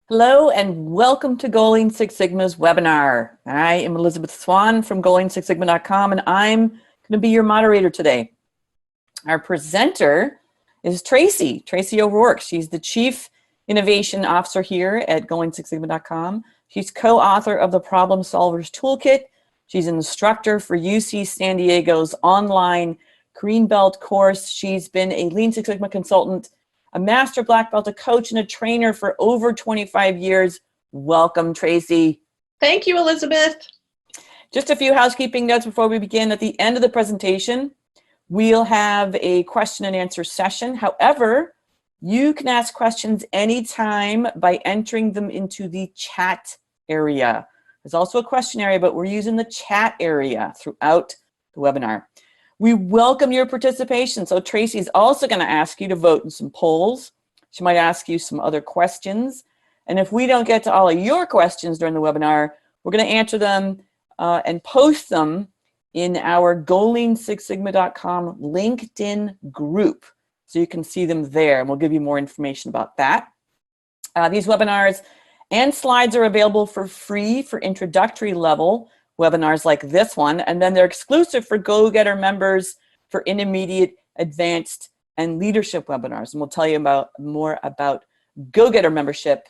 Hello and welcome to Goaling Six Sigma's webinar. I am Elizabeth Swan from goaling6sigma.com and I'm going to be your moderator today. Our presenter is Tracy O'Rourke. She's the Chief Innovation Officer here at goaling6sigma.com. She's co-author of the Problem Solvers Toolkit. She's an instructor for UC San Diego's online Green Belt course. She's been a Lean Six Sigma consultant, a master black belt, a coach, and a trainer for over 25 years. Welcome, Tracy. Thank you, Elizabeth. Just a few housekeeping notes before we begin. At the end of the presentation, we'll have a question and answer session. However, you can ask questions anytime by entering them into the chat area. There's also a question area, but we're using the chat area throughout the webinar. We welcome your participation. So Tracy's also going to ask you to vote in some polls. She might ask you some other questions. And if we don't get to all of your questions during the webinar, we're going to answer them and post them in our goaling6sigma.com LinkedIn group. So you can see them there, and we'll give you more information about that. These webinars and slides are available for free for introductory level webinars like this one, and then they're exclusive for Go-Getter members for intermediate, advanced, and leadership webinars. And we'll tell you more about Go-Getter membership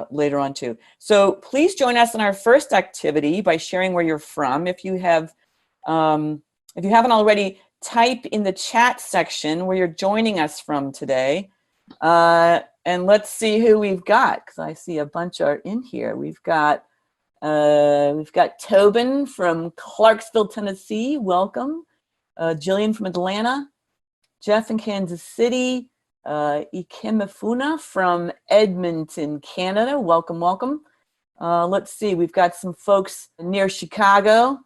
later on too. So please join us in our first activity by sharing where you're from. If you haven't already, type in the chat section where you're joining us from today. And let's see who we've got, because I see a bunch are in here. We've got Tobin from Clarksville, Tennessee. Welcome. Jillian from Atlanta. Jeff in Kansas City. Ikemifuna from Edmonton, Canada. Welcome, welcome. Let's see. We've got some folks near Chicago.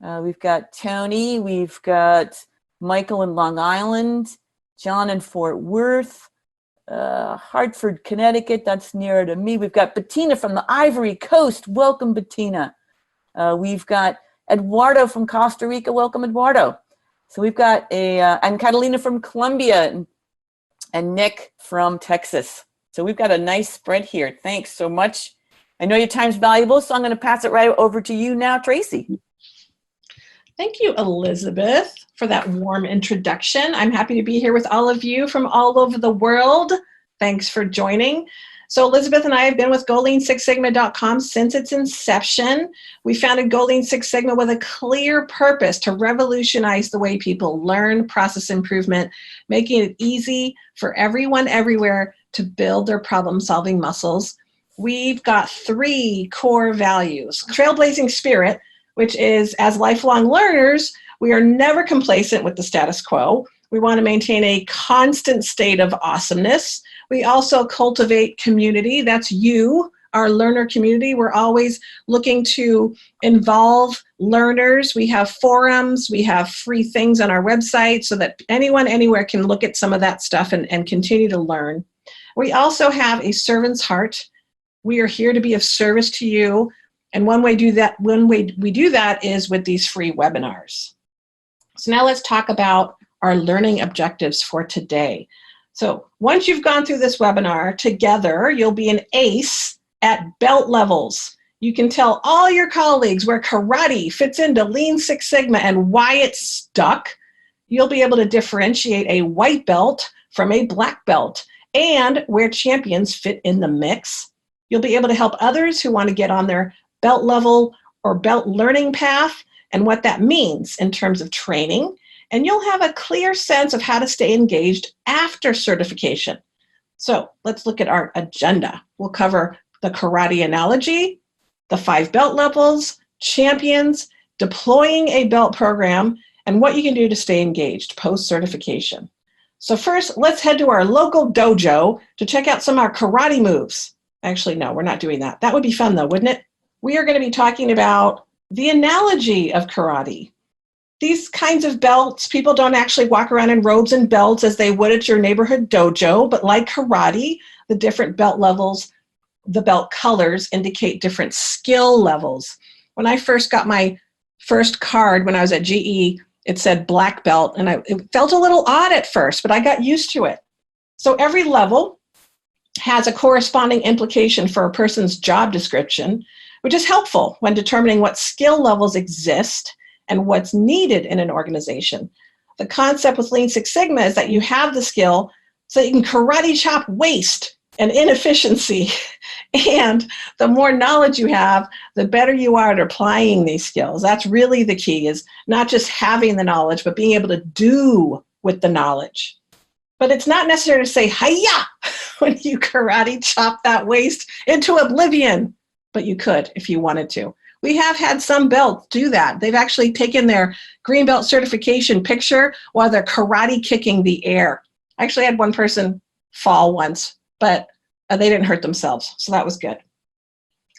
We've got Tony. We've got Michael in Long Island. John in Fort Worth. Hartford, Connecticut, that's nearer to me. We've got Bettina from the Ivory Coast. Welcome, Bettina. We've got Eduardo from Costa Rica. Welcome, Eduardo. So we've got and Catalina from Colombia and Nick from Texas. So we've got a nice spread here. Thanks so much. I know your time's valuable, so I'm going to pass it right over to you now, Tracy. Thank you, Elizabeth, for that warm introduction. I'm happy to be here with all of you from all over the world. Thanks for joining. So Elizabeth and I have been with goaling6sigma.com since its inception. We founded Goaling Six Sigma with a clear purpose to revolutionize the way people learn process improvement, making it easy for everyone everywhere to build their problem-solving muscles. We've got 3 core values: trailblazing spirit, which is, as lifelong learners, we are never complacent with the status quo. We want to maintain a constant state of awesomeness. We also cultivate community. That's you, our learner community. We're always looking to involve learners. We have forums. We have free things on our website so that anyone, anywhere can look at some of that stuff and continue to learn. We also have a servant's heart. We are here to be of service to you. And one way we do that is with these free webinars. So now let's talk about our learning objectives for today. So once you've gone through this webinar together, you'll be an ace at belt levels. You can tell all your colleagues where karate fits into Lean Six Sigma and why it's stuck. You'll be able to differentiate a white belt from a black belt and where champions fit in the mix. You'll be able to help others who want to get on their belt level or belt learning path and what that means in terms of training. And you'll have a clear sense of how to stay engaged after certification. So let's look at our agenda. We'll cover the karate analogy, the 5 belt levels, champions, deploying a belt program, and what you can do to stay engaged post-certification. So first, let's head to our local dojo to check out some of our karate moves. Actually, no, we're not doing that. That would be fun though, wouldn't it? We are going to be talking about the analogy of karate. These kinds of belts, people don't actually walk around in robes and belts as they would at your neighborhood dojo, but like karate, the different belt levels, the belt colors indicate different skill levels. When I first got my first card when I was at GE, it said black belt, and it felt a little odd at first, but I got used to it. So every level has a corresponding implication for a person's job description, which is helpful when determining what skill levels exist and what's needed in an organization. The concept with Lean Six Sigma is that you have the skill so that you can karate chop waste and inefficiency. And the more knowledge you have, the better you are at applying these skills. That's really the key, is not just having the knowledge, but being able to do with the knowledge. But it's not necessary to say, hi-ya, when you karate chop that waste into oblivion. But you could if you wanted to. We have had some belts do that. They've actually taken their green belt certification picture while they're karate kicking the air. I actually had one person fall once, but they didn't hurt themselves, so that was good.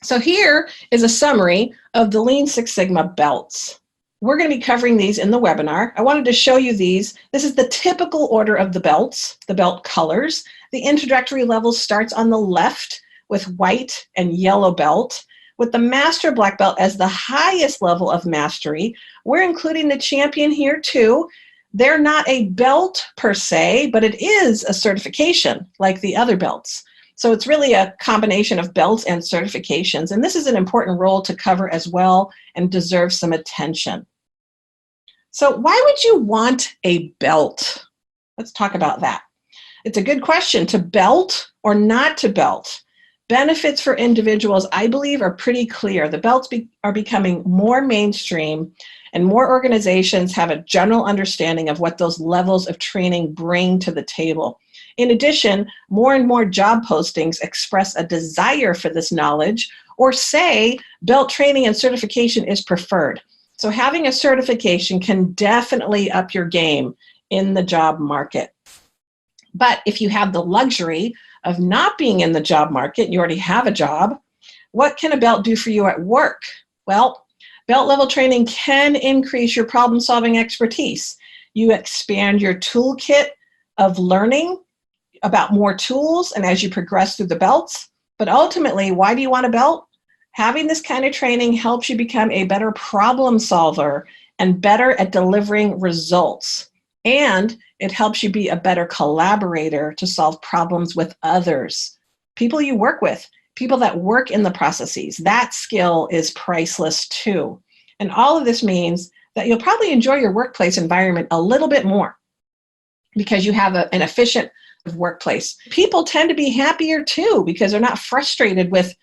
So here is a summary of the Lean Six Sigma belts. We're going to be covering these in the webinar. I wanted to show you these. This is the typical order of the belts, the belt colors. The introductory level starts on the left with white and yellow belt, with the master black belt as the highest level of mastery. We're including the champion here too. They're not a belt per se, but it is a certification like the other belts. So it's really a combination of belts and certifications. And this is an important role to cover as well and deserves some attention. So why would you want a belt? Let's talk about that. It's a good question. To belt or not to belt? Benefits for individuals, I believe, are pretty clear. The belts are becoming more mainstream, and more organizations have a general understanding of what those levels of training bring to the table. In addition, more and more job postings express a desire for this knowledge or say belt training and certification is preferred. So having a certification can definitely up your game in the job market. But if you have the luxury of not being in the job market, you already have a job, what can a belt do for you at work? Well, belt level training can increase your problem-solving expertise. You expand your toolkit of learning about more tools and as you progress through the belts. But ultimately, why do you want a belt? Having this kind of training helps you become a better problem solver and better at delivering results. And it helps you be a better collaborator to solve problems with others. People you work with, people that work in the processes, that skill is priceless too. And all of this means that you'll probably enjoy your workplace environment a little bit more because you have an efficient workplace. People tend to be happier too because they're not frustrated with,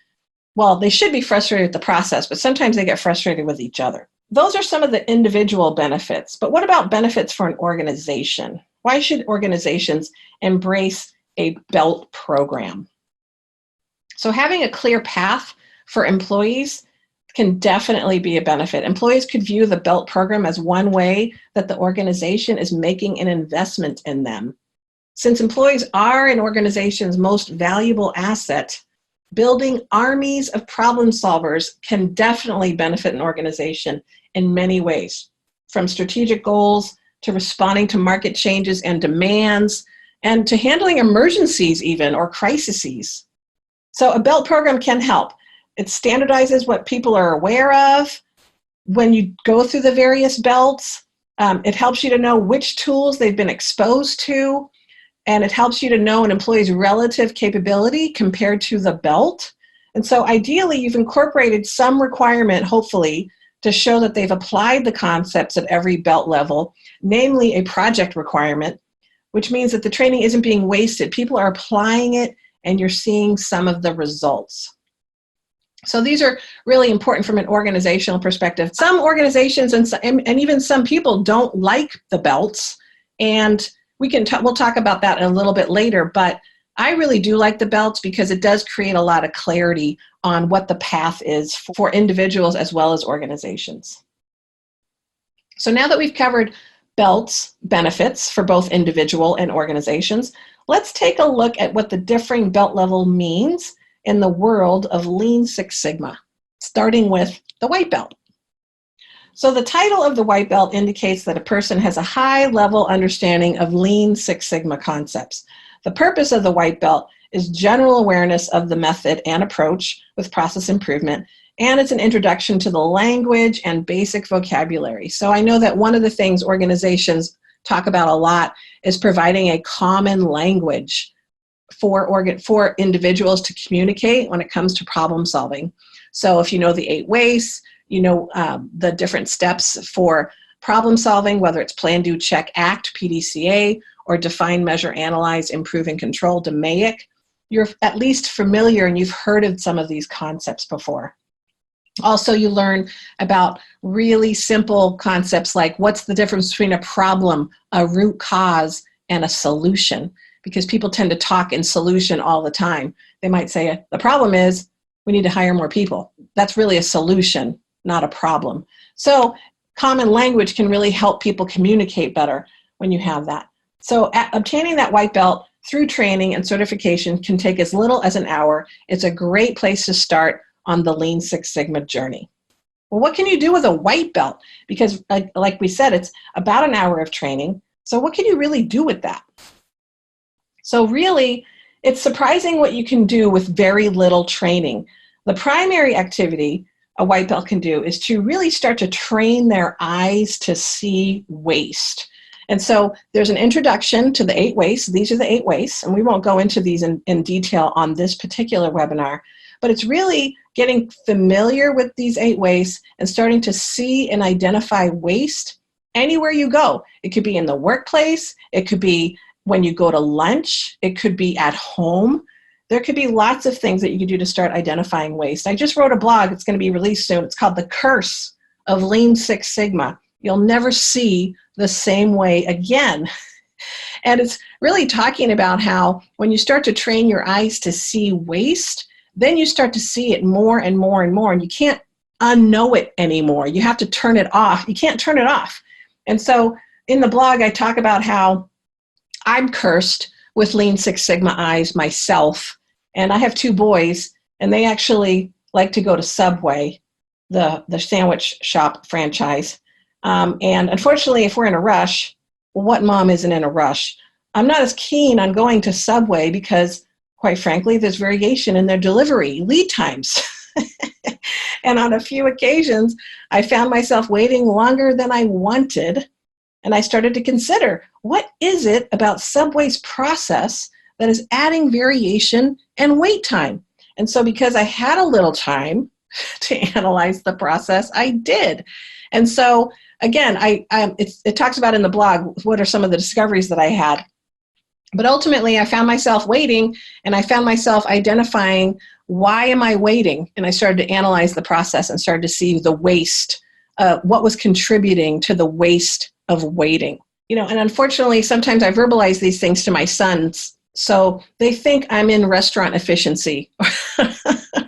well, they should be frustrated with the process, but sometimes they get frustrated with each other. Those are some of the individual benefits, but what about benefits for an organization? Why should organizations embrace a belt program? So having a clear path for employees can definitely be a benefit. Employees could view the belt program as one way that the organization is making an investment in them. Since employees are an organization's most valuable asset, building armies of problem solvers can definitely benefit an organization in many ways, from strategic goals to responding to market changes and demands, and to handling emergencies even, or crises. So a belt program can help. It standardizes what people are aware of when you go through the various belts. It helps you to know which tools they've been exposed to, and it helps you to know an employee's relative capability compared to the belt. And so ideally, you've incorporated some requirement, hopefully, to show that they've applied the concepts at every belt level, namely a project requirement, which means that the training isn't being wasted. People are applying it, and you're seeing some of the results. So these are really important from an organizational perspective. Some organizations and even some people don't like the belts, and we'll talk about that a little bit later, but I really do like the belts because it does create a lot of clarity on what the path is for individuals as well as organizations. So now that we've covered belts benefits for both individual and organizations, let's take a look at what the differing belt level means in the world of Lean Six Sigma, starting with the white belt. So the title of the white belt indicates that a person has a high-level understanding of Lean Six Sigma concepts. The purpose of the white belt is general awareness of the method and approach with process improvement, and it's an introduction to the language and basic vocabulary. So I know that one of the things organizations talk about a lot is providing a common language for individuals to communicate when it comes to problem solving. So if you know the 8 wastes, you know the different steps for problem solving, whether it's plan, do, check, act, PDCA, or define, measure, analyze, improve, and control, DMAIC, you're at least familiar and you've heard of some of these concepts before. Also, you learn about really simple concepts like what's the difference between a problem, a root cause, and a solution, because people tend to talk in solution all the time. They might say, the problem is we need to hire more people. That's really a solution, not a problem. So common language can really help people communicate better when you have that. So obtaining that white belt through training and certification can take as little as an hour. It's a great place to start on the Lean Six Sigma journey. Well, what can you do with a white belt? Because like we said, it's about an hour of training. So what can you really do with that? So really, it's surprising what you can do with very little training. The primary activity a white belt can do is to really start to train their eyes to see waste. And so there's an introduction to the 8 wastes. These are the 8 wastes, and we won't go into these in detail on this particular webinar, but it's really getting familiar with these 8 wastes and starting to see and identify waste anywhere you go. It could be in the workplace, it could be when you go to lunch, it could be at home. There could be lots of things that you could do to start identifying waste. I just wrote a blog, it's going to be released soon. It's called The Curse of Lean Six Sigma. You'll never see the same way again. And it's really talking about how when you start to train your eyes to see waste, then you start to see it more and more and more, and you can't unknow it anymore. You have to turn it off. You can't turn it off. And so in the blog, I talk about how I'm cursed with Lean Six Sigma eyes myself. And I have 2 boys, and they actually like to go to Subway, the sandwich shop franchise. And unfortunately, if we're in a rush, well, what mom isn't in a rush? I'm not as keen on going to Subway because, quite frankly, there's variation in their delivery lead times. And on a few occasions, I found myself waiting longer than I wanted. And I started to consider, what is it about Subway's process that is adding variation and wait time? And so because I had a little time to analyze the process, I did. And so again, it talks about in the blog, what are some of the discoveries that I had. But ultimately, I found myself waiting, and I found myself identifying, why am I waiting? And I started to analyze the process and started to see the waste, what was contributing to the waste of waiting. You know, and unfortunately, sometimes I verbalize these things to my sons, so they think I'm in restaurant efficiency of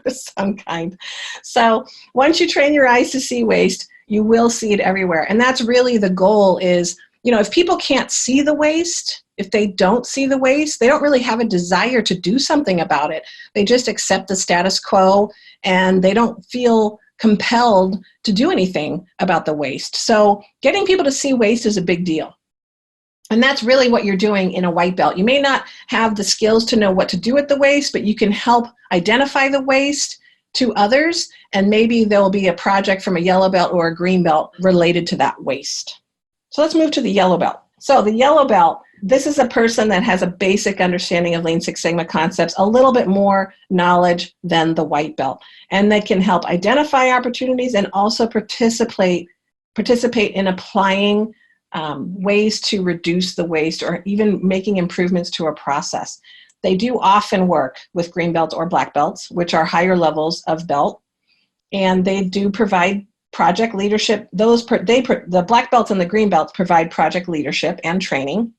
some kind. So once you train your eyes to see waste, you will see it everywhere. And that's really the goal is, you know, if people can't see the waste, if they don't see the waste, they don't really have a desire to do something about it. They just accept the status quo and they don't feel compelled to do anything about the waste. So getting people to see waste is a big deal. And that's really what you're doing in a white belt. You may not have the skills to know what to do with the waste, but you can help identify the waste to others, and maybe there will be a project from a yellow belt or a green belt related to that waste. So let's move to the yellow belt. So the yellow belt, this is a person that has a basic understanding of Lean Six Sigma concepts, a little bit more knowledge than the white belt. And they can help identify opportunities and also participate in applying ways to reduce the waste or even making improvements to a process. They do often work with green belts or black belts, which are higher levels of belt, and they do provide project leadership. The black belts and the green belts provide project leadership and training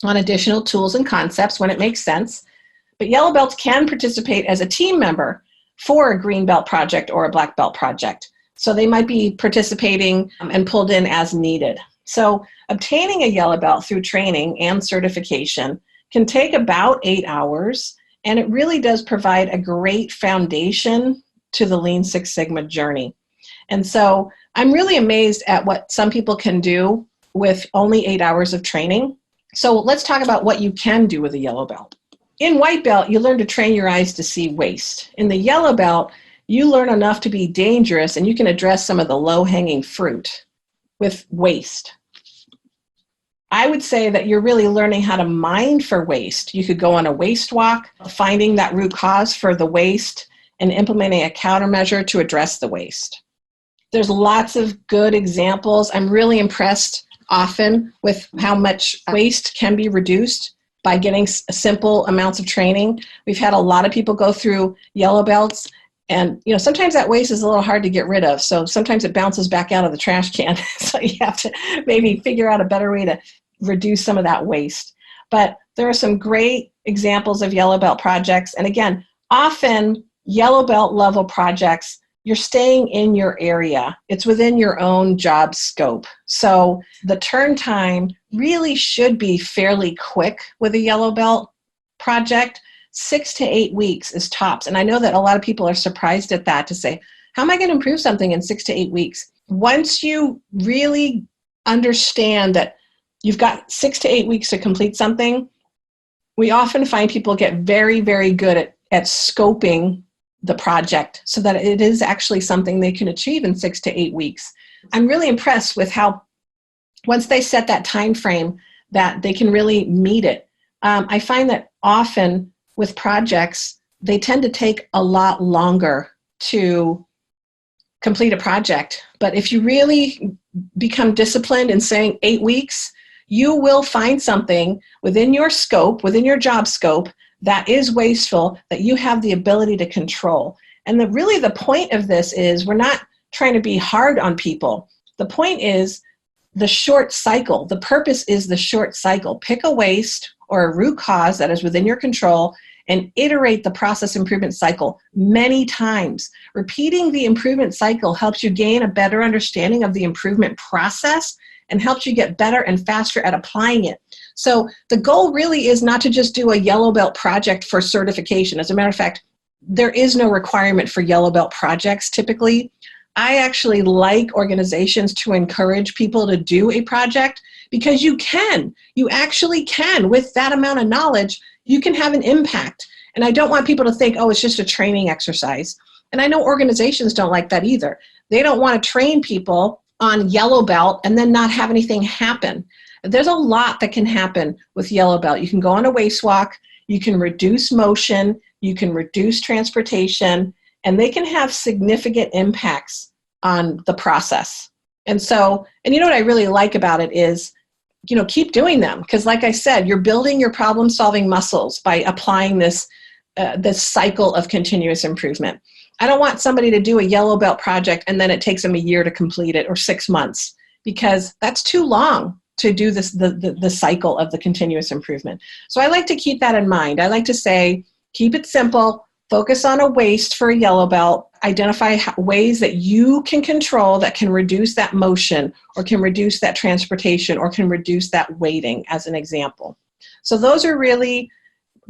on additional tools and concepts when it makes sense. But yellow belts can participate as a team member for a green belt project or a black belt project. So they might be participating and pulled in as needed. So obtaining a yellow belt through training and certification can take about 8 hours, and it really does provide a great foundation to the Lean Six Sigma journey. And so I'm really amazed at what some people can do with only 8 hours of training. So let's talk about what you can do with a yellow belt. In white belt, you learn to train your eyes to see waste. In the yellow belt, you learn enough to be dangerous, and you can address some of the low-hanging fruit with waste. I would say that you're really learning how to mine for waste. You could go on a waste walk, finding that root cause for the waste and implementing a countermeasure to address the waste. There's lots of good examples. I'm really impressed often with how much waste can be reduced by getting simple amounts of training. We've had a lot of people go through yellow belts, and sometimes that waste is a little hard to get rid of. So sometimes it bounces back out of the trash can. So you have to maybe figure out a better way to reduce some of that waste. But there are some great examples of yellow belt projects. And again, often yellow belt level projects, you're staying in your area. It's within your own job scope. So the turn time really should be fairly quick with a yellow belt project. 6 to 8 weeks is tops. And I know that a lot of people are surprised at that, to say, how am I going to improve something in 6 to 8 weeks? Once you really understand that you've got 6 to 8 weeks to complete something, we often find people get very, very good at scoping the project so that it is actually something they can achieve in 6 to 8 weeks. I'm really impressed with how, once they set that time frame, that they can really meet it. I find that often with projects, they tend to take a lot longer to complete a project. But if you really become disciplined in saying 8 weeks, you will find something within your scope, within your job scope, that is wasteful, that you have the ability to control. And really the point of this is, we're not trying to be hard on people. The point is the short cycle. The purpose is the short cycle. Pick a waste or a root cause that is within your control and iterate the process improvement cycle many times. Repeating the improvement cycle helps you gain a better understanding of the improvement process and helps you get better and faster at applying it. So the goal really is not to just do a yellow belt project for certification. As a matter of fact, there is no requirement for yellow belt projects typically. I actually like organizations to encourage people to do a project, because you actually can, with that amount of knowledge, you can have an impact. And I don't want people to think, oh, it's just a training exercise. And I know organizations don't like that either. They don't want to train people on yellow belt and then not have anything happen. There's a lot that can happen with yellow belt. You can go on a waste walk, you can reduce motion, you can reduce transportation, and they can have significant impacts on the process. And you know what I really like about it is, keep doing them. Because like I said, you're building your problem-solving muscles by applying this cycle of continuous improvement. I don't want somebody to do a yellow belt project and then it takes them a year to complete it, or 6 months, because that's too long to do this, the cycle of the continuous improvement. So I like to keep that in mind. I like to say, keep it simple, focus on a waste for a yellow belt, identify ways that you can control that can reduce that motion, or can reduce that transportation, or can reduce that weighting, as an example. So those are really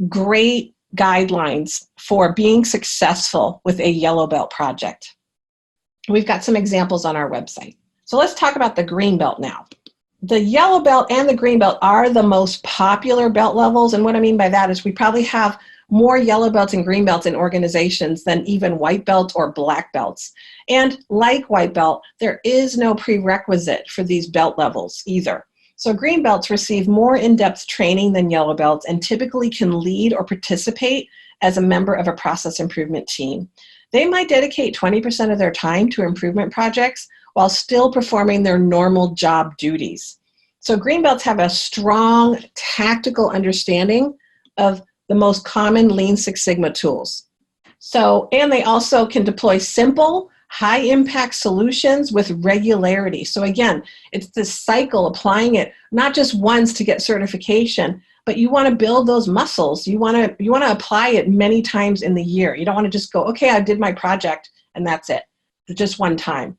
great guidelines for being successful with a yellow belt project. We've got some examples on our website. So let's talk about the green belt now. The yellow belt and the green belt are the most popular belt levels. And what I mean by that is we probably have more yellow belts and green belts in organizations than even white belts or black belts. And like white belt, there is no prerequisite for these belt levels either. So green belts receive more in-depth training than yellow belts and typically can lead or participate as a member of a process improvement team. They might dedicate 20% of their time to improvement projects while still performing their normal job duties. So green belts have a strong tactical understanding of the most common Lean Six Sigma tools. And they also can deploy simple, high-impact solutions with regularity. So again, it's this cycle, applying it not just once to get certification, but you want to build those muscles. You want to apply it many times in the year. You don't want to just go, okay, I did my project and that's it, just one time.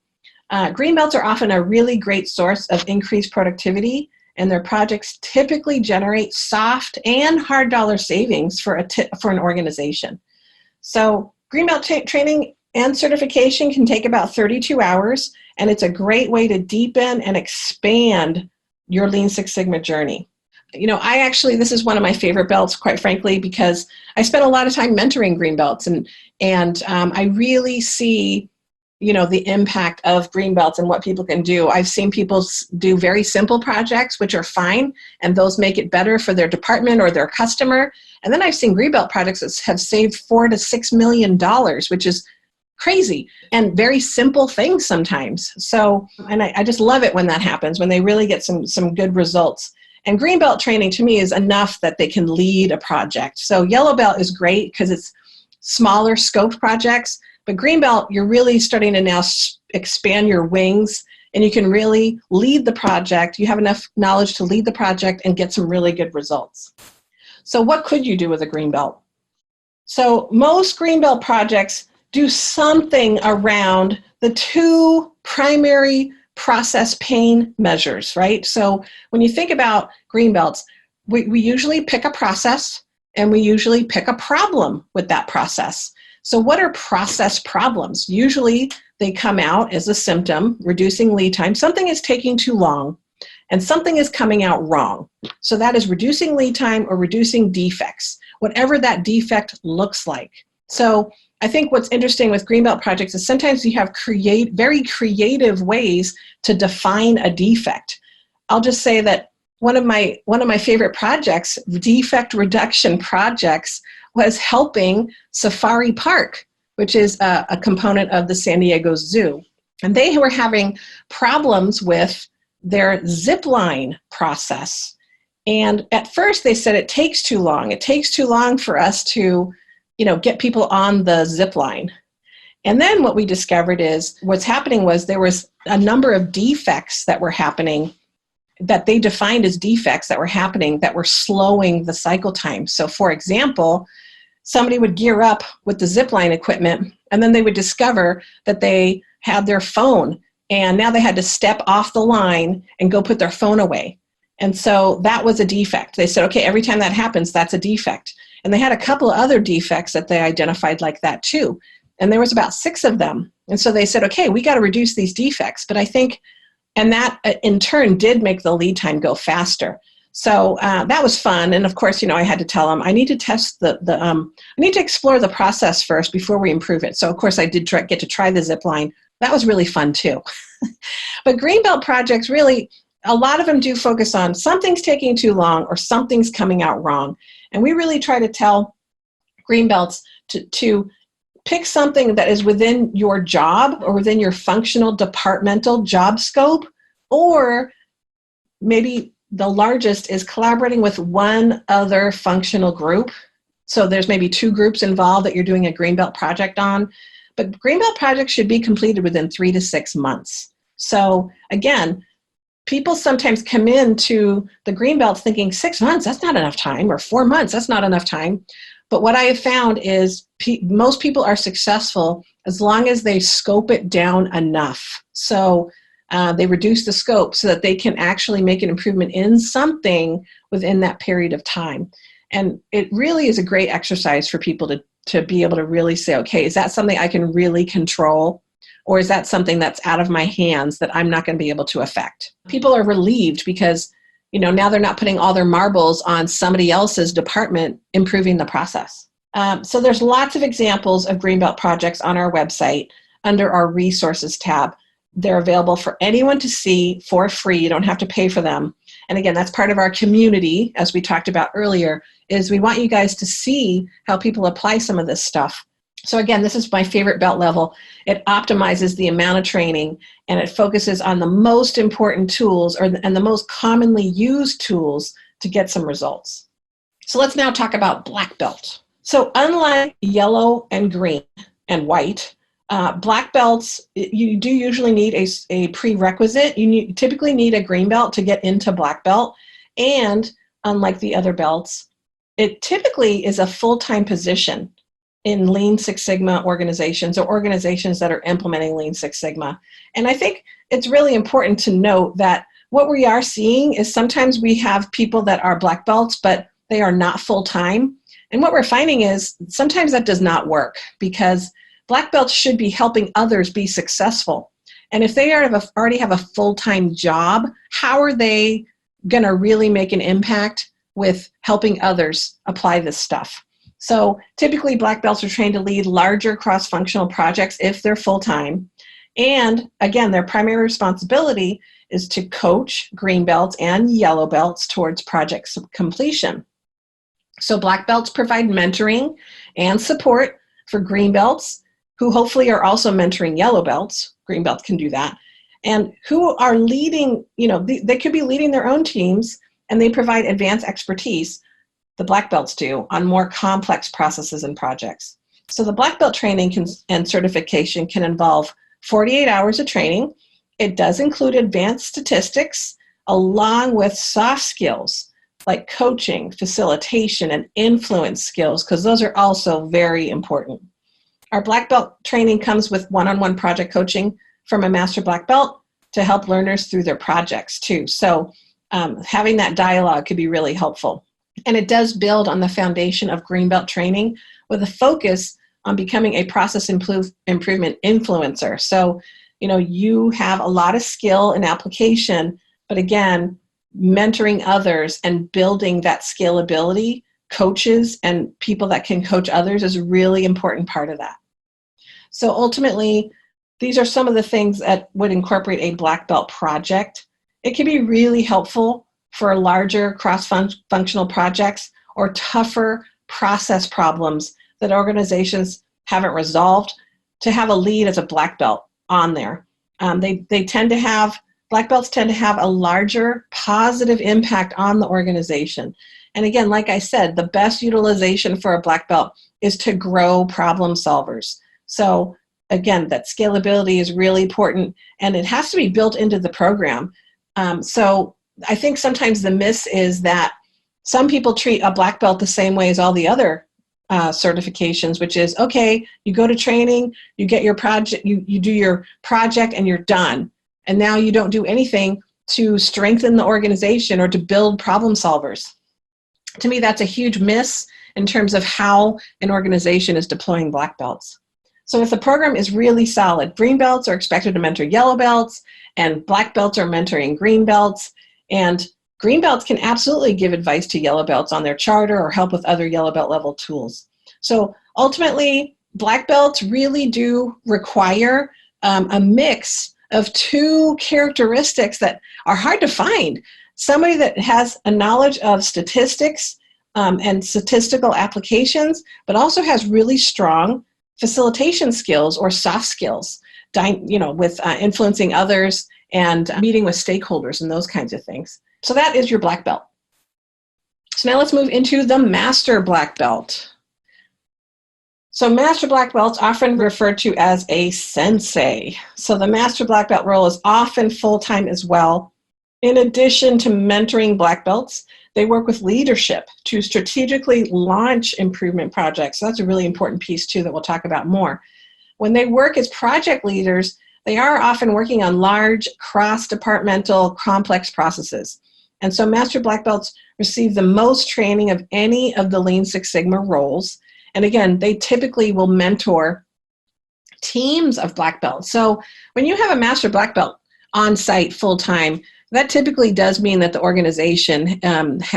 Green belts are often a really great source of increased productivity, and their projects typically generate soft and hard dollar savings for an organization. So green belt training and certification can take about 32 hours, and it's a great way to deepen and expand your Lean Six Sigma journey. This is one of my favorite belts, quite frankly, because I spent a lot of time mentoring green belts, and I really see the impact of green belts and what people can do. I've seen people do very simple projects, which are fine, and those make it better for their department or their customer. And then I've seen green belt projects that have saved $4 to $6 million, which is crazy, and very simple things sometimes. So, and I just love it when that happens, when they really get some good results. And green belt training to me is enough that they can lead a project. So yellow belt is great because it's smaller scope projects. But green belt, you're really starting to now expand your wings, and you can really lead the project. You have enough knowledge to lead the project and get some really good results. So what could you do with a green belt? So most green belt projects do something around the two primary process pain measures, right? So when you think about green belts, we usually pick a process, and we usually pick a problem with that process. So what are process problems? Usually they come out as a symptom, reducing lead time. Something is taking too long, and something is coming out wrong. So that is reducing lead time or reducing defects, whatever that defect looks like. So I think what's interesting with green belt projects is sometimes you have very creative ways to define a defect. I'll just say that one of my favorite projects, defect reduction projects, was helping Safari Park, which is a component of the San Diego Zoo. And they were having problems with their zip line process. And at first they said it takes too long. It takes too long for us to, get people on the zip line. And then what we discovered is what's happening was there was a number of defects that were happening that they defined as defects that were happening that were slowing the cycle time. So for example, somebody would gear up with the zipline equipment, and then they would discover that they had their phone, and now they had to step off the line and go put their phone away. And so that was a defect. They said, okay, every time that happens, that's a defect. And they had a couple of other defects that they identified like that too. And there was about 6 of them. And so they said, okay, we got to reduce these defects. But I think, and that in turn did make the lead time go faster. So that was fun. And of course, I had to tell them, I need to test I need to explore the process first before we improve it. So of course I did get to try the zip line. That was really fun too. But greenbelt projects really, a lot of them do focus on something's taking too long or something's coming out wrong. And we really try to tell greenbelts to pick something that is within your job or within your functional departmental job scope, or maybe the largest is collaborating with one other functional group. So there's maybe 2 groups involved that you're doing a greenbelt project on, but greenbelt projects should be completed within 3 to 6 months. So again, people sometimes come into the greenbelt thinking 6 months, that's not enough time, or 4 months, that's not enough time. But what I have found is most people are successful as long as they scope it down enough. So they reduce the scope so that they can actually make an improvement in something within that period of time. And it really is a great exercise for people to be able to really say, okay, is that something I can really control? Or is that something that's out of my hands that I'm not going to be able to affect? People are relieved because now they're not putting all their marbles on somebody else's department improving the process. So there's lots of examples of greenbelt projects on our website under our resources tab. They're available for anyone to see for free. You don't have to pay for them. And again, that's part of our community, as we talked about earlier, is we want you guys to see how people apply some of this stuff. So again, this is my favorite belt level. It optimizes the amount of training, and it focuses on the most important tools and the most commonly used tools to get some results. So let's now talk about black belt. So unlike yellow and green and white, black belts, you do usually need a prerequisite. You typically need a green belt to get into black belt. And unlike the other belts, it typically is a full-time position in Lean Six Sigma organizations or organizations that are implementing Lean Six Sigma. And I think it's really important to note that what we are seeing is sometimes we have people that are black belts, but they are not full-time. And what we're finding is sometimes that does not work, because black belts should be helping others be successful. And if they already have a full-time job, how are they going to really make an impact with helping others apply this stuff? So typically black belts are trained to lead larger cross-functional projects if they're full-time. And again, their primary responsibility is to coach green belts and yellow belts towards project completion. So black belts provide mentoring and support for green belts who hopefully are also mentoring yellow belts. Green belts can do that. And who are leading, they could be leading their own teams, and they provide advanced expertise, the black belts do, on more complex processes and projects. So the black belt training and certification can involve 48 hours of training. It does include advanced statistics along with soft skills like coaching, facilitation, and influence skills, because those are also very important. Our black belt training comes with one-on-one project coaching from a master black belt to help learners through their projects too. So having that dialogue could be really helpful. And it does build on the foundation of green belt training with a focus on becoming a process improvement influencer. So, you have a lot of skill and application, but again, mentoring others and building that scalability, coaches and people that can coach others is a really important part of that. So ultimately, these are some of the things that would incorporate a black belt project. It can be really helpful for larger cross-functional projects or tougher process problems that organizations haven't resolved, to have a lead as a black belt on there. Black belts tend to have a larger positive impact on the organization. And again, like I said, the best utilization for a black belt is to grow problem solvers. So again, that scalability is really important, and it has to be built into the program. So I think sometimes the miss is that some people treat a black belt the same way as all the other certifications, which is, okay, you go to training, you get your project, you do your project, and you're done. And now you don't do anything to strengthen the organization or to build problem solvers. To me, that's a huge miss in terms of how an organization is deploying black belts. So if the program is really solid, green belts are expected to mentor yellow belts, and black belts are mentoring green belts, and green belts can absolutely give advice to yellow belts on their charter or help with other yellow belt level tools. So ultimately, black belts really do require a mix of two characteristics that are hard to find. Somebody that has a knowledge of statistics and statistical applications, but also has really strong facilitation skills or soft skills, with influencing others and meeting with stakeholders and those kinds of things. So that is your black belt. So now let's move into the master black belt. So master black belts often referred to as a sensei. So the master black belt role is often full-time as well. In addition to mentoring black belts, they work with leadership to strategically launch improvement projects. So that's a really important piece too that we'll talk about more. When they work as project leaders, they are often working on large, cross-departmental, complex processes. And so master black belts receive the most training of any of the Lean Six Sigma roles. And again, they typically will mentor teams of black belts. So when you have a master black belt on site full-time, that typically does mean that the organization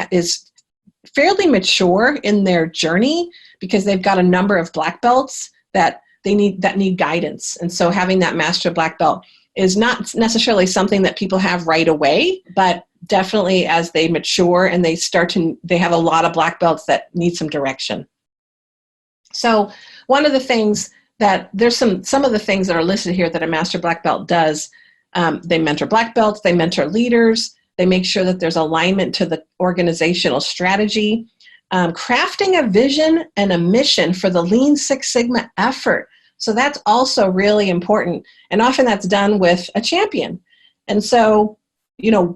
is fairly mature in their journey, because they've got a number of black belts that need guidance. And so having that master black belt is not necessarily something that people have right away, but definitely as they mature and they have a lot of black belts that need some direction. So one of the things that there's some of the things that are listed here that a master black belt does. They mentor black belts, they mentor leaders, they make sure that there's alignment to the organizational strategy, crafting a vision and a mission for the Lean Six Sigma effort. So that's also really important. And often that's done with a champion. And so,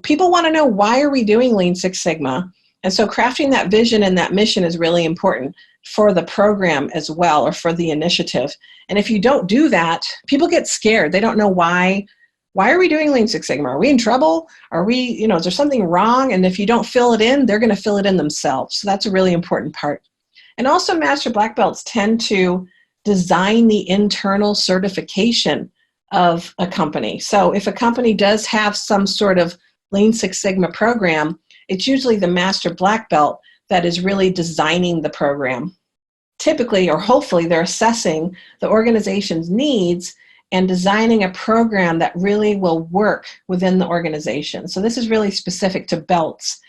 people want to know, why are we doing Lean Six Sigma? And so crafting that vision and that mission is really important for the program as well, or for the initiative. And if you don't do that, people get scared. They don't know why. Why are we doing Lean Six Sigma? Are we in trouble? Are we, is there something wrong? And if you don't fill it in, they're going to fill it in themselves. So that's a really important part. And also master black belts tend to design the internal certification of a company. So if a company does have some sort of Lean Six Sigma program, it's usually the master black belt that is really designing the program. typically, or hopefully, they're assessing the organization's needs and designing a program that really will work within the organization. So this is really specific to belts.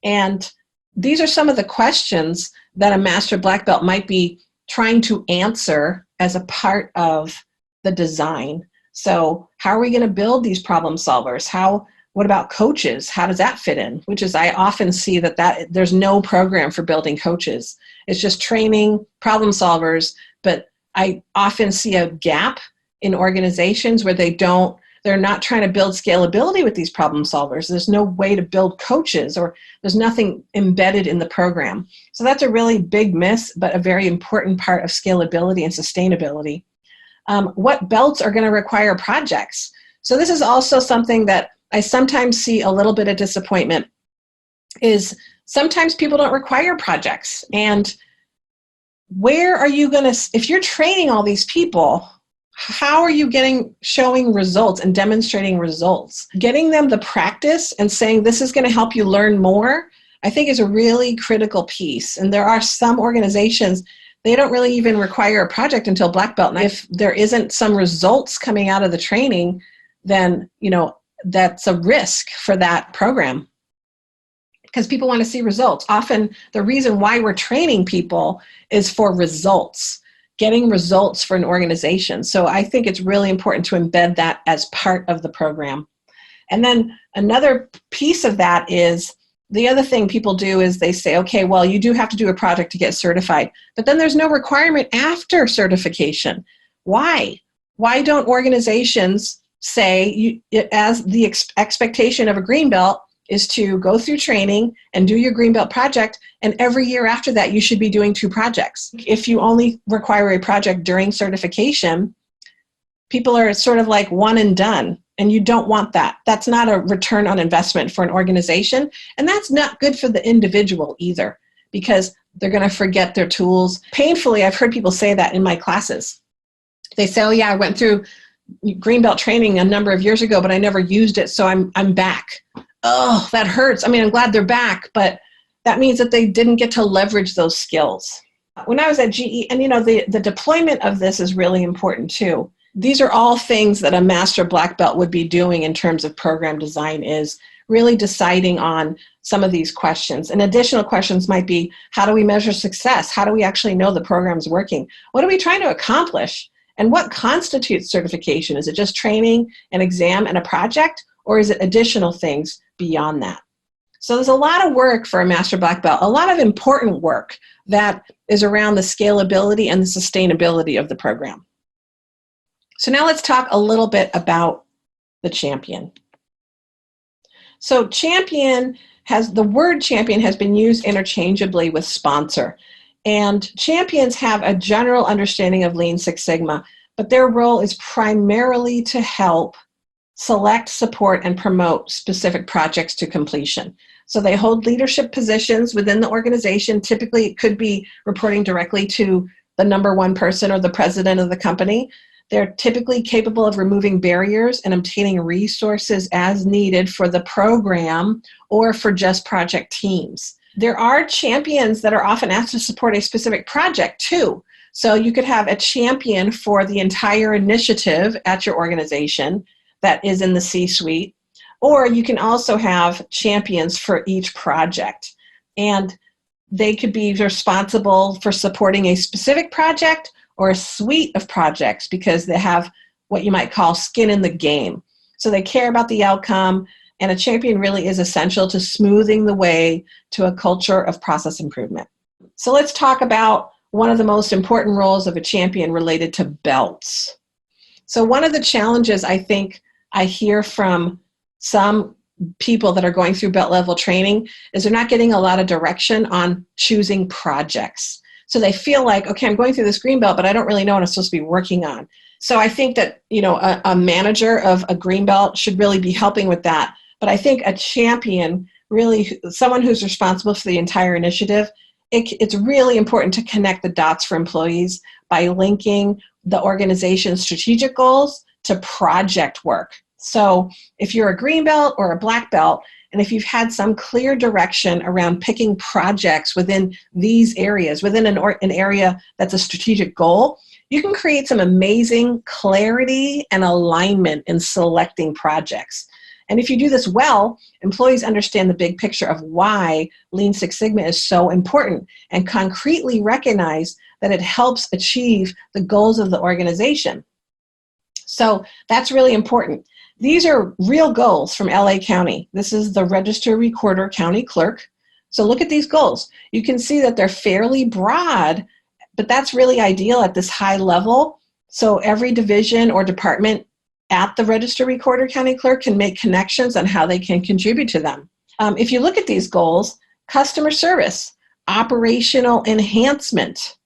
And these are some of the questions that a master black belt might be trying to answer as a part of the design. So how are we going to build these problem solvers? What about coaches? How does that fit in? Which is, I often see that there's no program for building coaches. It's just training problem solvers, but I often see a gap in organizations where they're not trying to build scalability with these problem solvers. There's no way to build coaches, or there's nothing embedded in the program. So that's a really big miss, but a very important part of scalability and sustainability. What belts are going to require projects? So this is also something that I sometimes see a little bit of disappointment, is sometimes people don't require projects. And where are you going to, if you're training all these people, how are you showing results and demonstrating results? Getting them the practice and saying this is going to help you learn more, I think is a really critical piece. And there are some organizations, they don't really even require a project until black belt. And if there isn't some results coming out of the training, then, that's a risk for that program, because people want to see results. Often the reason why we're training people is for results, getting results for an organization. So I think it's really important to embed that as part of the program. And then another piece of that is, the other thing people do is they say, okay, well, you do have to do a project to get certified, but then there's no requirement after certification. Why? Why don't organizations say, as the expectation of a green belt is to go through training and do your green belt project, and every year after that you should be doing 2 projects. If you only require a project during certification, people are sort of like one and done, and you don't want that. That's not a return on investment for an organization, and that's not good for the individual either, because they're going to forget their tools. Painfully, I've heard people say that in my classes. They say, oh yeah, I went through green belt training a number of years ago, but I never used it, so I'm back. Oh, that hurts. I mean, I'm glad they're back, but that means that they didn't get to leverage those skills. When I was at GE, and the deployment of this is really important too. These are all things that a master black belt would be doing in terms of program design, is really deciding on some of these questions. And additional questions might be, how do we measure success? How do we actually know the program's working? What are we trying to accomplish? And what constitutes certification? Is it just training, an exam, and a project? Or is it additional things beyond that? So there's a lot of work for a master black belt, a lot of important work that is around the scalability and the sustainability of the program. So now let's talk a little bit about the champion. So the word champion has been used interchangeably with sponsor. And champions have a general understanding of Lean Six Sigma, but their role is primarily to help select, support, and promote specific projects to completion. So they hold leadership positions within the organization. Typically, it could be reporting directly to the number 1 person or the president of the company. They're typically capable of removing barriers and obtaining resources as needed for the program or for just project teams. There are champions that are often asked to support a specific project too. So you could have a champion for the entire initiative at your organization that is in the C-suite, or you can also have champions for each project. And they could be responsible for supporting a specific project or a suite of projects, because they have what you might call skin in the game. So they care about the outcome, and a champion really is essential to smoothing the way to a culture of process improvement. So let's talk about one of the most important roles of a champion related to belts. So one of the challenges I think I hear from some people that are going through belt level training is they're not getting a lot of direction on choosing projects. So they feel like, okay, I'm going through this green belt, but I don't really know what I'm supposed to be working on. So I think that, a manager of a green belt should really be helping with that. But I think a champion, really someone who's responsible for the entire initiative, it's really important to connect the dots for employees by linking the organization's strategic goals to project work. So if you're a green belt or a black belt, and if you've had some clear direction around picking projects within these areas, within an area that's a strategic goal, you can create some amazing clarity and alignment in selecting projects. And if you do this well, employees understand the big picture of why Lean Six Sigma is so important and concretely recognize that it helps achieve the goals of the organization. So that's really important. These are real goals from LA County. This is the Register Recorder County Clerk. So look at these goals. You can see that they're fairly broad, but that's really ideal at this high level. So every division or department at the Register Recorder County Clerk can make connections on how they can contribute to them. If you look at these goals, customer service, operational enhancement,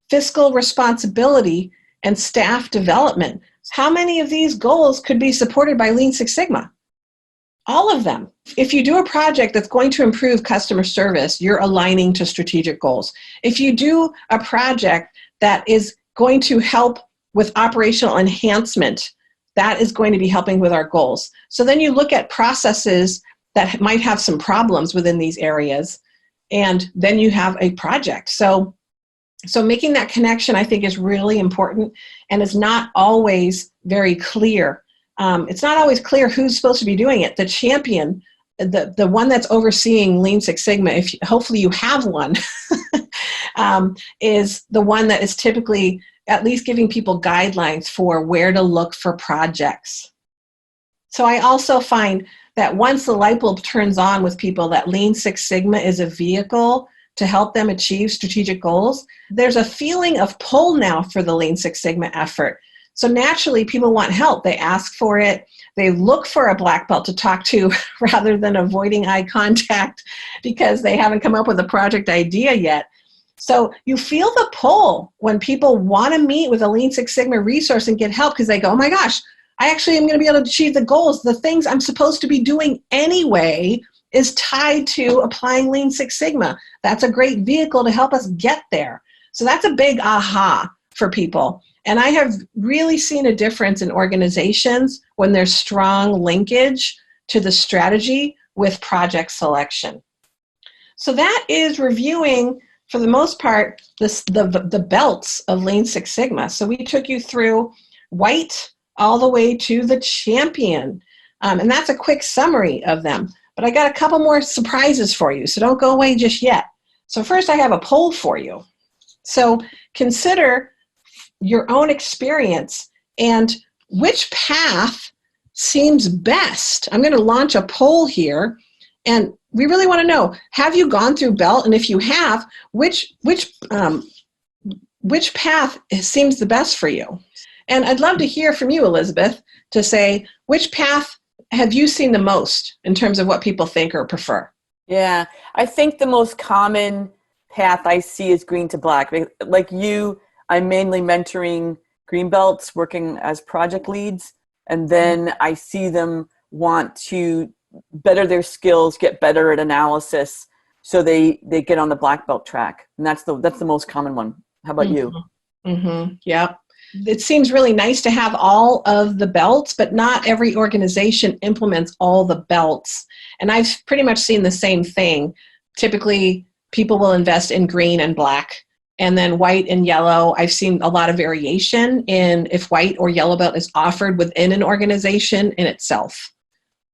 fiscal responsibility, and staff development. How many of these goals could be supported by Lean Six Sigma? All of them. If you do a project that's going to improve customer service, you're aligning to strategic goals. If you do a project that is going to help with operational enhancement, that is going to be helping with our goals. So then you look at processes that might have some problems within these areas, and then you have a project. So making that connection, I think, is really important and is not always very clear. It's not always clear who's supposed to be doing it. The champion, the one that's overseeing Lean Six Sigma, hopefully you have one, is the one that is typically at least giving people guidelines for where to look for projects. So I also find that once the light bulb turns on with people that Lean Six Sigma is a vehicle to help them achieve strategic goals, there's a feeling of pull now for the Lean Six Sigma effort. So naturally, people want help. They ask for it. They look for a black belt to talk to rather than avoiding eye contact because they haven't come up with a project idea yet. So you feel the pull when people want to meet with a Lean Six Sigma resource and get help because they go, oh my gosh, I actually am going to be able to achieve the goals. The things I'm supposed to be doing anyway is tied to applying Lean Six Sigma. That's a great vehicle to help us get there. So that's a big aha for people. And I have really seen a difference in organizations when there's strong linkage to the strategy with project selection. So that is reviewing, for the most part, the belts of Lean Six Sigma. So we took you through white all the way to the champion. And that's a quick summary of them. But I got a couple more surprises for you, so don't go away just yet. So first I have a poll for you. So consider your own experience and which path seems best. I'm going to launch a poll here, and we really want to know, have you gone through belt? And if you have, which path seems the best for you? And I'd love to hear from you, Elizabeth, to say, which path have you seen the most in terms of what people think or prefer? Yeah, I think the most common path I see is green to black. Like you, I'm mainly mentoring green belts, working as project leads, and then I see them want to better their skills, get better at analysis, so they get on the black belt track. And that's the most common one. How about you? Mm-hmm. Yep. It seems really nice to have all of the belts, but not every organization implements all the belts. And I've pretty much seen the same thing. Typically, people will invest in green and black, and then white and yellow. I've seen a lot of variation in if white or yellow belt is offered within an organization in itself.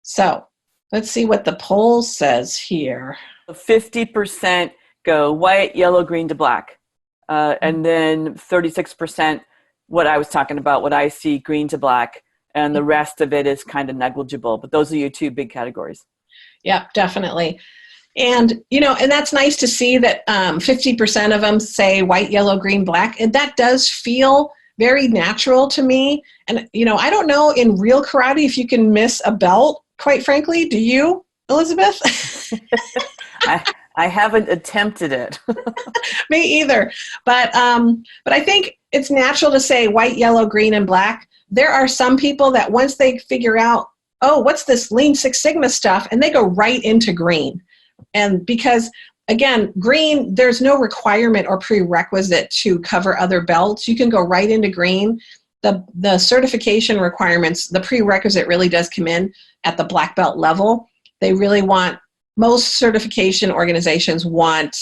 So let's see what the poll says here. 50% go white, yellow, green to black. And then 36%, what I was talking about, what I see, green to black, and the rest of it is kind of negligible. But those are your two big categories. Yeah, definitely. And, and that's nice to see that 50% of them say white, yellow, green, black. And that does feel very natural to me. And, I don't know in real karate if you can miss a belt, quite frankly. Do you, Elizabeth? I haven't attempted it. Me either. But I think it's natural to say white, yellow, green, and black. There are some people that once they figure out, oh, what's this Lean Six Sigma stuff? And they go right into green. And because, again, green, there's no requirement or prerequisite to cover other belts. You can go right into green. the certification requirements, the prerequisite really does come in at the black belt level. They really want, most certification organizations want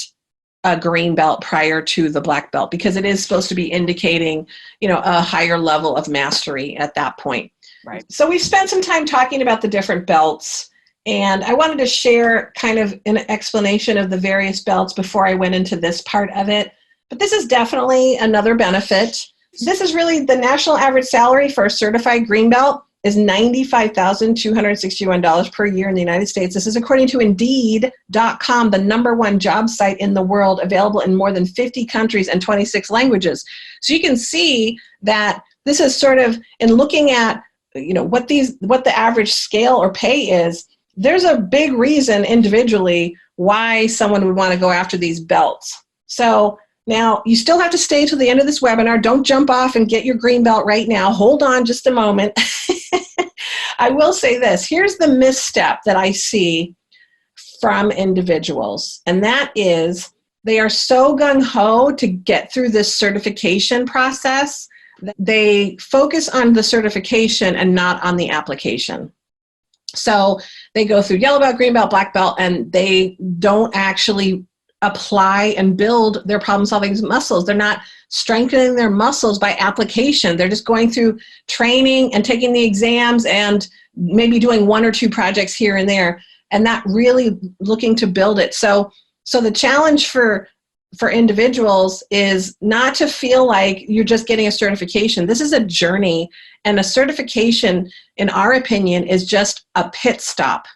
a green belt prior to the black belt, because it is supposed to be indicating, a higher level of mastery at that point. Right. So we've spent some time talking about the different belts, and I wanted to share kind of an explanation of the various belts before I went into this part of it. But this is definitely another benefit. This is really the national average salary for a certified green belt is $95,261 per year in the United States. This is according to Indeed.com, the #1 job site in the world, available in more than 50 countries and 26 languages. So you can see that this is sort of, in looking at what the average scale or pay is, there's a big reason individually why someone would want to go after these belts. So now, you still have to stay till the end of this webinar. Don't jump off and get your green belt right now. Hold on just a moment. I will say this. Here's the misstep that I see from individuals, and that is they are so gung-ho to get through this certification process that they focus on the certification and not on the application. So they go through yellow belt, green belt, black belt, and they don't actually apply and build their problem-solving muscles. They're not strengthening their muscles by application. They're just going through training and taking the exams and maybe doing 1 or 2 projects here and there, and not really looking to build it. So the challenge for individuals is not to feel like you're just getting a certification. This is a journey, and a certification, in our opinion, is just a pit stop.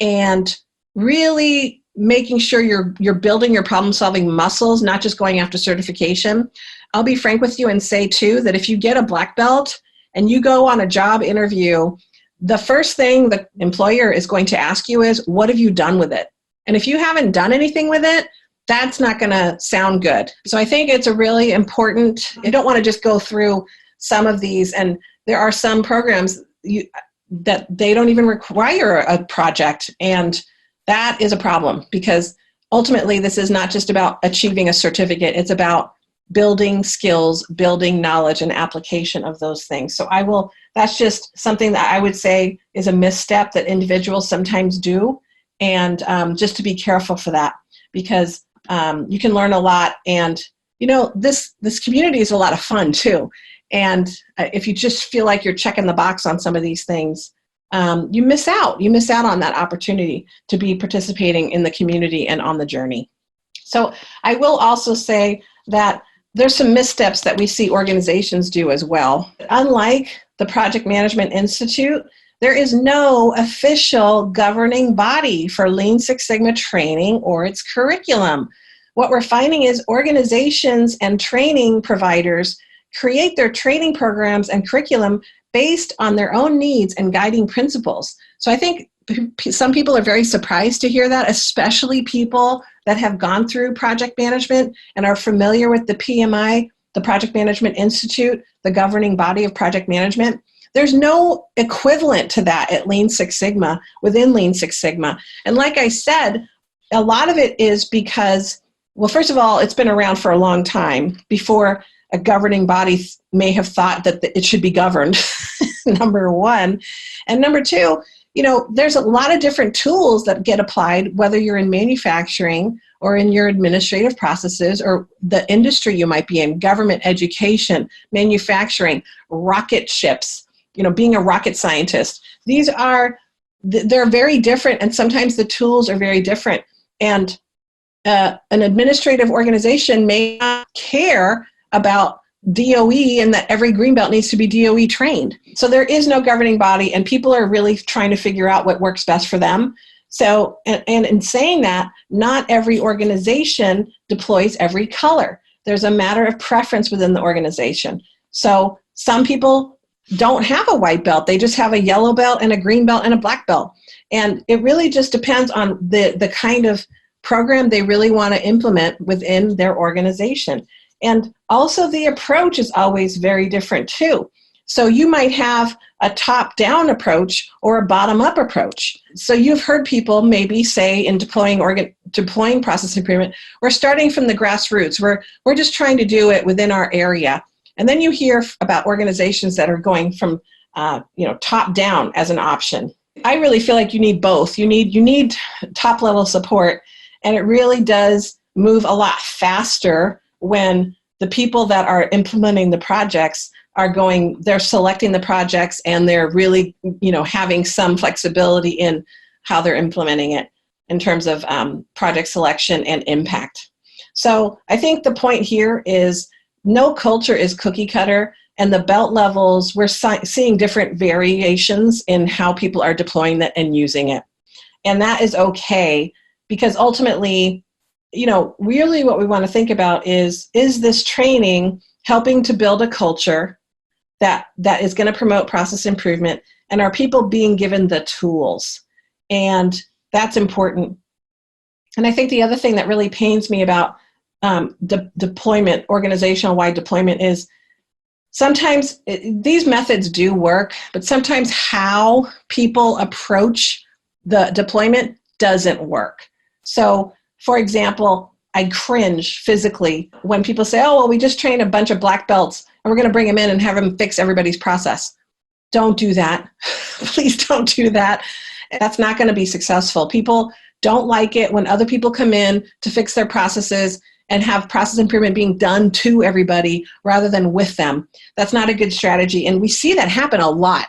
And really making sure you're building your problem-solving muscles, not just going after certification. I'll be frank with you and say, too, that if you get a black belt and you go on a job interview, the first thing the employer is going to ask you is, what have you done with it? And if you haven't done anything with it, that's not going to sound good. So I think it's a really important, you don't want to just go through some of these, and there are some programs that they don't even require a project, and that is a problem, because ultimately this is not just about achieving a certificate. It's about building skills, building knowledge, and application of those things. So that's just something that I would say is a misstep that individuals sometimes do. And just to be careful for that, because you can learn a lot. And, this community is a lot of fun too. And if you just feel like you're checking the box on some of these things, you miss out. You miss out on that opportunity to be participating in the community and on the journey. So I will also say that there's some missteps that we see organizations do as well. Unlike the Project Management Institute, there is no official governing body for Lean Six Sigma training or its curriculum. What we're finding is organizations and training providers create their training programs and curriculum based on their own needs and guiding principles. So I think some people are very surprised to hear that, especially people that have gone through project management and are familiar with the PMI, the Project Management Institute, the governing body of project management. There's no equivalent to that at Lean Six Sigma, within Lean Six Sigma. And like I said, a lot of it is because, well, first of all, it's been around for a long time before a governing body may have thought that it should be governed, number one. And number two, there's a lot of different tools that get applied, whether you're in manufacturing or in your administrative processes or the industry you might be in, government, education, manufacturing, rocket ships, being a rocket scientist. They're very different, and sometimes the tools are very different. And an administrative organization may not care about DOE and that every green belt needs to be DOE trained. So there is no governing body, and people are really trying to figure out what works best for them. So, and in saying that, not every organization deploys every color. There's a matter of preference within the organization. So some people don't have a white belt. They just have a yellow belt and a green belt and a black belt. And it really just depends on the kind of program they really want to implement within their organization. And also the approach is always very different too. So you might have a top-down approach or a bottom-up approach. So you've heard people maybe say in deploying process improvement, we're starting from the grassroots. We're just trying to do it within our area. And then you hear about organizations that are going from top down as an option. I really feel like you need both. You need top level support, and it really does move a lot faster when the people that are implementing the projects they're selecting the projects, and they're really, having some flexibility in how they're implementing it in terms of project selection and impact. So I think the point here is no culture is cookie cutter, and the belt levels, we're seeing different variations in how people are deploying that and using it. And that is okay, because ultimately, really what we want to think about is this training helping to build a culture that is going to promote process improvement, and are people being given the tools? And that's important. And I think the other thing that really pains me about deployment, organizational-wide deployment, is sometimes these methods do work, but sometimes how people approach the deployment doesn't work. So, for example, I cringe physically when people say, oh, well, we just trained a bunch of black belts and we're going to bring them in and have them fix everybody's process. Don't do that. Please don't do that. That's not going to be successful. People don't like it when other people come in to fix their processes and have process improvement being done to everybody rather than with them. That's not a good strategy. And we see that happen a lot.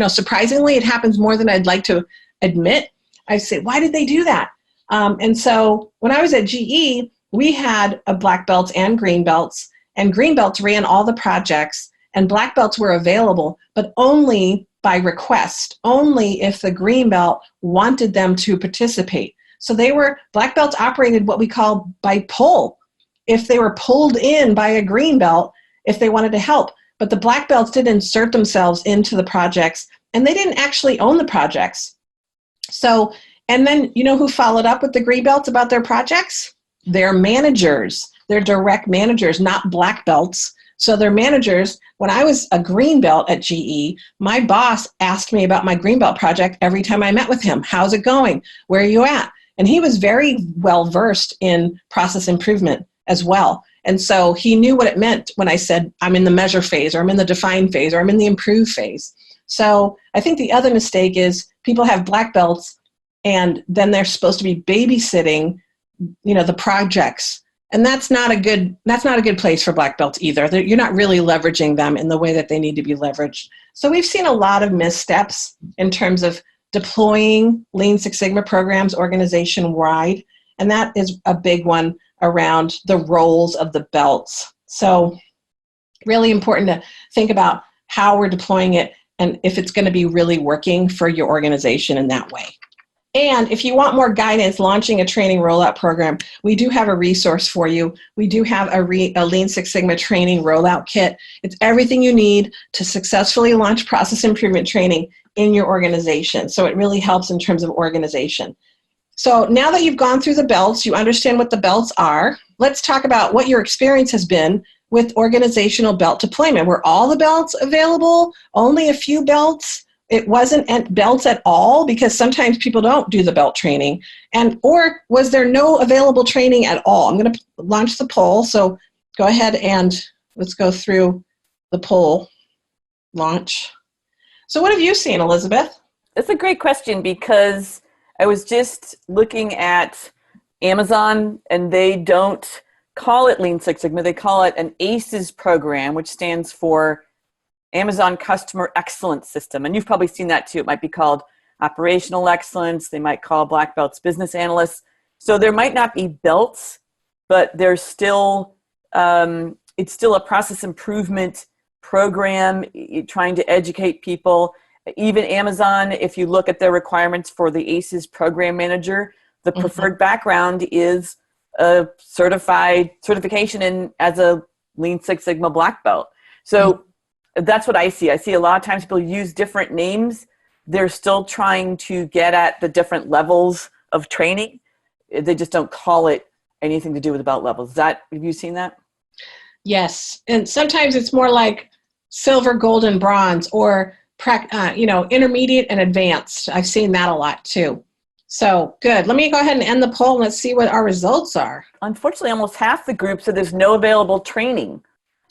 Surprisingly, it happens more than I'd like to admit. I say, why did they do that? And so when I was at GE, we had a black belts and green belts, and green belts ran all the projects, and black belts were available, but only by request, only if the green belt wanted them to participate. So black belts operated what we call by pull. If they were pulled in by a green belt, if they wanted to help, but the black belts didn't insert themselves into the projects, and they didn't actually own the projects. So, and then who followed up with the green belts about their projects? Their managers, their direct managers, not black belts. So their managers, when I was a green belt at GE, my boss asked me about my green belt project every time I met with him. How's it going? Where are you at? And he was very well versed in process improvement as well. And so he knew what it meant when I said, I'm in the measure phase, or I'm in the define phase, or I'm in the improve phase. So I think the other mistake is people have black belts, and then they're supposed to be babysitting, the projects. And that's not a good place for black belts either. You're not really leveraging them in the way that they need to be leveraged. So we've seen a lot of missteps in terms of deploying Lean Six Sigma programs organization-wide. And that is a big one around the roles of the belts. So really important to think about how we're deploying it and if it's going to be really working for your organization in that way. And if you want more guidance launching a training rollout program, we do have a resource for you. We do have a Lean Six Sigma training rollout kit. It's everything you need to successfully launch process improvement training in your organization. So it really helps in terms of organization. So now that you've gone through the belts, you understand what the belts are. Let's talk about what your experience has been with organizational belt deployment. Were all the belts available? Only a few belts? It wasn't belts at all, because sometimes people don't do the belt training. Or was there no available training at all? I'm going to launch the poll. So go ahead and let's go through the poll launch. So what have you seen, Elizabeth? That's a great question, because I was just looking at Amazon, and they don't call it Lean Six Sigma. They call it an ACES program, which stands for Amazon Customer Excellence System. And you've probably seen that too. It might be called Operational Excellence. They might call black belts Business Analysts. So there might not be belts, but there's still, it's still a process improvement program trying to educate people. Even Amazon, if you look at their requirements for the ACES program manager, the preferred background is a certification as a Lean Six Sigma black belt. So that's what I see. I see a lot of times people use different names. They're still trying to get at the different levels of training. They just don't call it anything to do with the belt levels. Have you seen that? Yes. And sometimes it's more like silver, gold, and bronze, or intermediate and advanced. I've seen that a lot too. So good. Let me go ahead and end the poll and let's see what our results are. Unfortunately, almost half the group said there's no available training.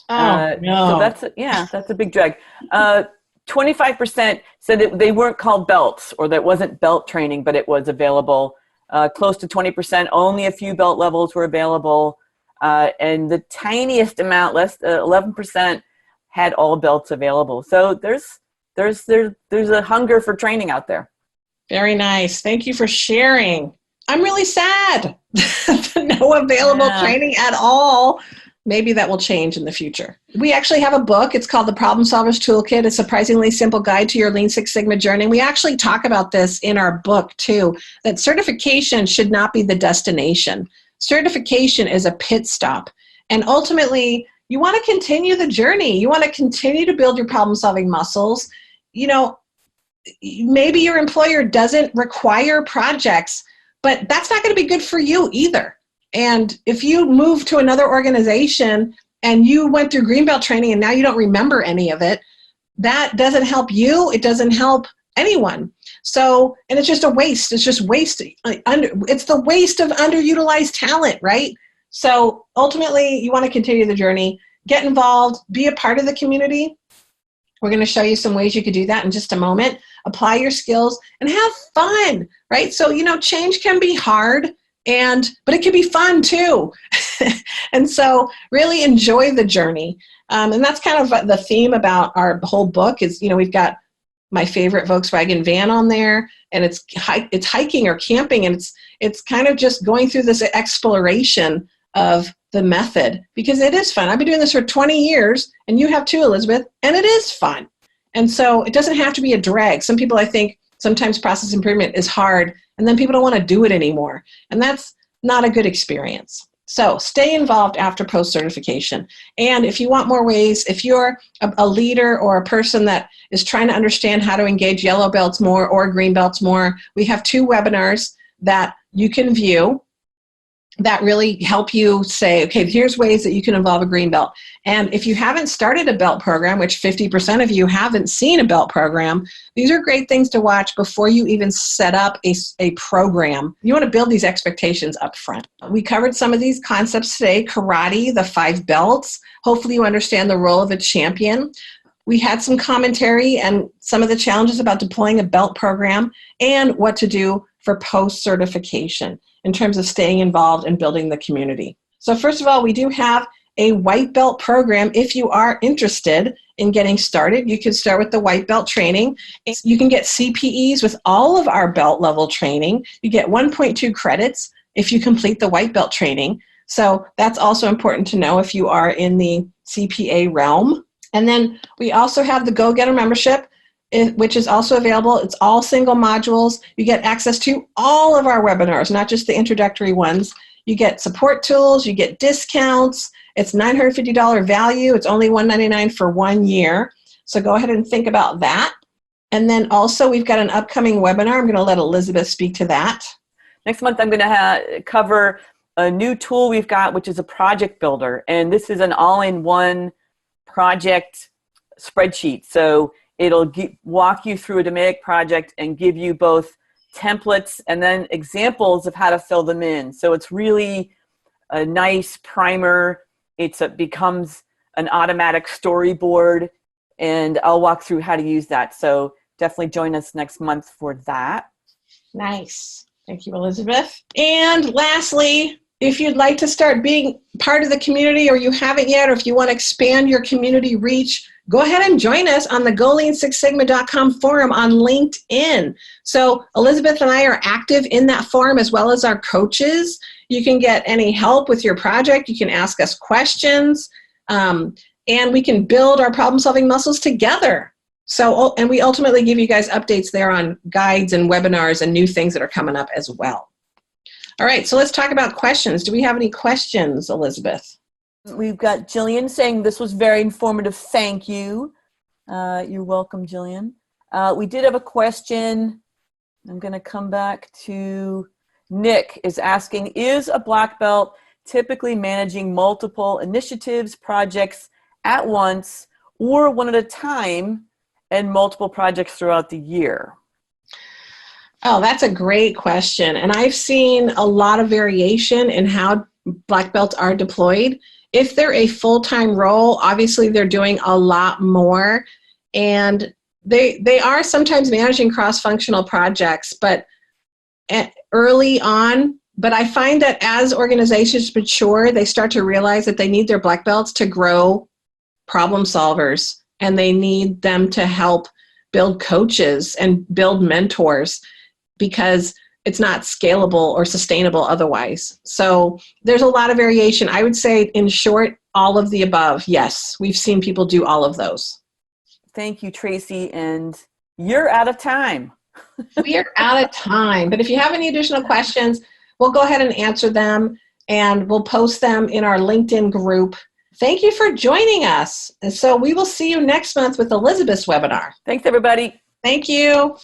Oh, So no. that's a big drag. 25% said that they weren't called belts, or that wasn't belt training, but it was available. Close to 20%, only a few belt levels were available. And the tiniest amount, less 11%, had all belts available. So there's a hunger for training out there. Very nice. Thank you for sharing. I'm really sad. No available training at all. Maybe that will change in the future. We actually have a book. It's called The Problem Solver's Toolkit, a surprisingly simple guide to your Lean Six Sigma journey. We actually talk about this in our book too, that certification should not be the destination. Certification is a pit stop. And ultimately, you want to continue the journey. You want to continue to build your problem-solving muscles. You know, maybe your employer doesn't require projects, but that's not going to be good for you either. And if you move to another organization and you went through Greenbelt training and now you don't remember any of it, that doesn't help you. It doesn't help anyone. So, and it's just a waste. It's just waste. It's the waste of underutilized talent, right? So ultimately, you want to continue the journey, get involved, be a part of the community. We're going to show you some ways you could do that in just a moment. Apply your skills and have fun, right? So, you know, change can be hard, but it can be fun too. And so really enjoy the journey. And that's kind of the theme about our whole book is, you know, we've got my favorite Volkswagen van on there, and it's hiking or camping, and it's kind of just going through this exploration of the method, because it is fun. I've been doing this for 20 years, and you have too, Elizabeth, and it is fun. And so it doesn't have to be a drag. Some people, I think, sometimes process improvement is hard, and then people don't want to do it anymore. And that's not a good experience. So stay involved after post-certification. And if you want more ways, if you're a leader or a person that is trying to understand how to engage yellow belts more or green belts more, we have 2 webinars that you can view that really help you say, okay, here's ways that you can involve a green belt. And if you haven't started a belt program, which 50% of you haven't seen a belt program, these are great things to watch before you even set up a program. You want to build these expectations up front. We covered some of these concepts today: karate, the 5 belts. Hopefully you understand the role of a champion. We had some commentary and some of the challenges about deploying a belt program and what to do for post-certification in terms of staying involved and building the community. So first of all, we do have a white belt program. If you are interested in getting started, you can start with the white belt training. You can get CPEs with all of our belt level training. You get 1.2 credits if you complete the white belt training. So that's also important to know if you are in the CPA realm. And then we also have the Go Getter membership, which is also available. It's all single modules. You get access to all of our webinars, not just the introductory ones. You get support tools, you get discounts. It's $950 value. It's only $199 for 1 year. So go ahead and think about that. And then also we've got an upcoming webinar. I'm going to let Elizabeth speak to that. Next month, I'm going to cover a new tool we've got, which is a project builder. And this is an all-in-one project spreadsheet. So it'll walk you through a Dominic project and give you both templates and then examples of how to fill them in. So it's really a nice primer. It becomes an automatic storyboard, and I'll walk through how to use that. So definitely join us next month for that. Nice. Thank you, Elizabeth. And lastly, if you'd like to start being part of the community, or you haven't yet, or if you want to expand your community reach, go ahead and join us on the GoLean6Sigma.com forum on LinkedIn. So Elizabeth and I are active in that forum, as well as our coaches. You can get any help with your project. You can ask us questions, and we can build our problem-solving muscles together. So, and we ultimately give you guys updates there on guides and webinars and new things that are coming up as well. All right, so let's talk about questions. Do we have any questions, Elizabeth? We've got Jillian saying this was very informative. Thank you. You're welcome, Jillian. We did have a question. I'm going to come back to Nick is asking, is a black belt typically managing multiple initiatives, projects at once, or one at a time, and multiple projects throughout the year? Oh, that's a great question. And I've seen a lot of variation in how black belts are deployed. If they're a full-time role, obviously they're doing a lot more, and they are sometimes managing cross-functional projects, but early on. But I find that as organizations mature, they start to realize that they need their black belts to grow problem solvers, and they need them to help build coaches and build mentors, because it's not scalable or sustainable otherwise. So there's a lot of variation. I would say, in short, all of the above. Yes, we've seen people do all of those. Thank you, Tracy. And you're out of time. We are out of time, but if you have any additional questions, we'll go ahead and answer them, and we'll post them in our LinkedIn group. Thank you for joining us. And so we will see you next month with Elizabeth's webinar. Thanks, everybody. Thank you.